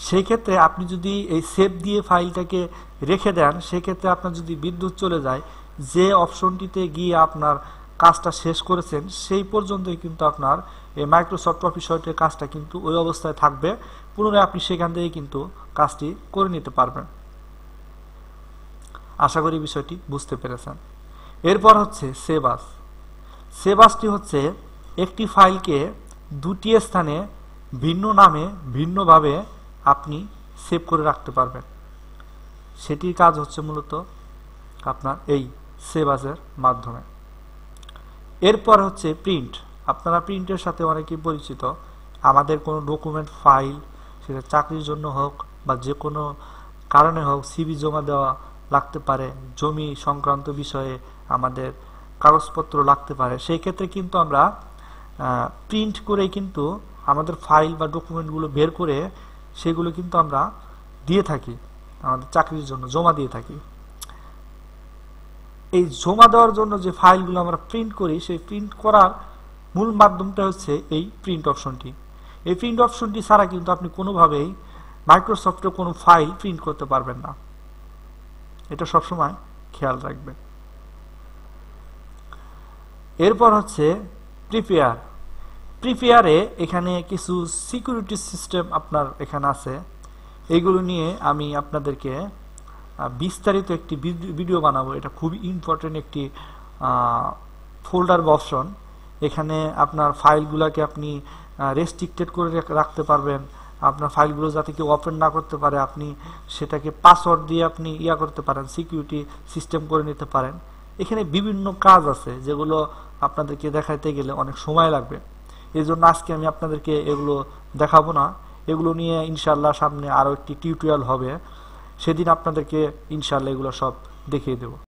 সেই ক্ষেত্রে আপনি যদি এই সেভ দিয়ে ফাইলটাকে রেখে দেন, সেক্ষেত্রে আপনার যদি বিদ্যুৎ চলে যায়, যে অপশনটিতে গিয়ে আপনার কাজটা শেষ করেছেন সেই পর্যন্তই কিন্তু আপনার এই মাইক্রোসফট অফিস ওয়ার্ডের কাজটা কিন্তু ওই অবস্থায় থাকবে। পুনরায় আপনি সেখান থেকে কিন্তু কাজটি করে নিতে পারবেন। আশা করি বিষয়টি বুঝতে পেরেছেন। এরপর হচ্ছে সেভ আস। সেভ আসটি হচ্ছে একটি ফাইলকে দুটি স্থানে ভিন্ন নামে ভিন্নভাবে আপনি সেভ করে রাখতে পারবেন। সেটির কাজ হচ্ছে মূলত আপনার এই সেভ আসের মাধ্যমে। এরপর হচ্ছে প্রিন্ট। আপনারা প্রিন্টের সাথে অনেকেই পরিচিত। আমাদের কোনো ডকুমেন্ট ফাইল, সেটা চাকরির জন্য হোক বা যে কোনো কারণে হোক, সিভি জমা দেওয়া লাগতে পারে, জমি সংক্রান্ত বিষয়ে আমাদের কাগজপত্র লাগতে পারে, সেই ক্ষেত্রে কিন্তু আমরা প্রিন্ট করেই কিন্তু আমাদের ফাইল বা ডকুমেন্টগুলো বের করে সেগুলো কিন্তু আমরা দিয়ে থাকি, আমাদের চাকরির জন্য জমা দিয়ে থাকি। এই জমা দেওয়ার জন্য যে ফাইলগুলো আমরা প্রিন্ট করি, সেই প্রিন্ট করার মূল মাধ্যমটা হচ্ছে এই প্রিন্ট অপশনটি। এই প্রিন্ট অপশনটি ছাড়া কিন্তু আপনি কোনোভাবেই মাইক্রোসফটে কোনো ফাইল প্রিন্ট করতে পারবেন না, এটা সবসময় খেয়াল রাখবেন। এরপর হচ্ছে প্রিপেয়ার। প্রিপেয়ারে এখানে কিছু সিকিউরিটি সিস্টেম আপনার এখানে আছে, এইগুলো নিয়ে আমি আপনাদেরকে বিস্তারিত একটি ভিডিও বানাবো। এটা খুবই ইম্পর্টেন্ট একটি ফোল্ডার বা অপশন। এখানে আপনার ফাইলগুলোকে আপনি রেস্ট্রিক্টেড করে রাখতে পারবেন। আপনার ফাইলগুলো যাতে কেউ ওপেন না করতে পারে, আপনি সেটাকে পাসওয়ার্ড দিয়ে আপনি করতে পারেন, সিকিউরিটি সিস্টেম করে নিতে পারেন। এখানে বিভিন্ন কাজ আছে যেগুলো আপনাদেরকে দেখাইতে গেলে অনেক সময় লাগবে। এই জন্য আজকে আমি আপনাদেরকে এগুলো দেখাবো না। এগুলো নিয়ে ইনশাল্লাহ সামনে আরও একটি টিউটোরিয়াল হবে, সেদিন আপনাদেরকে ইনশাল্লাহ এগুলো সব দেখিয়ে দেব।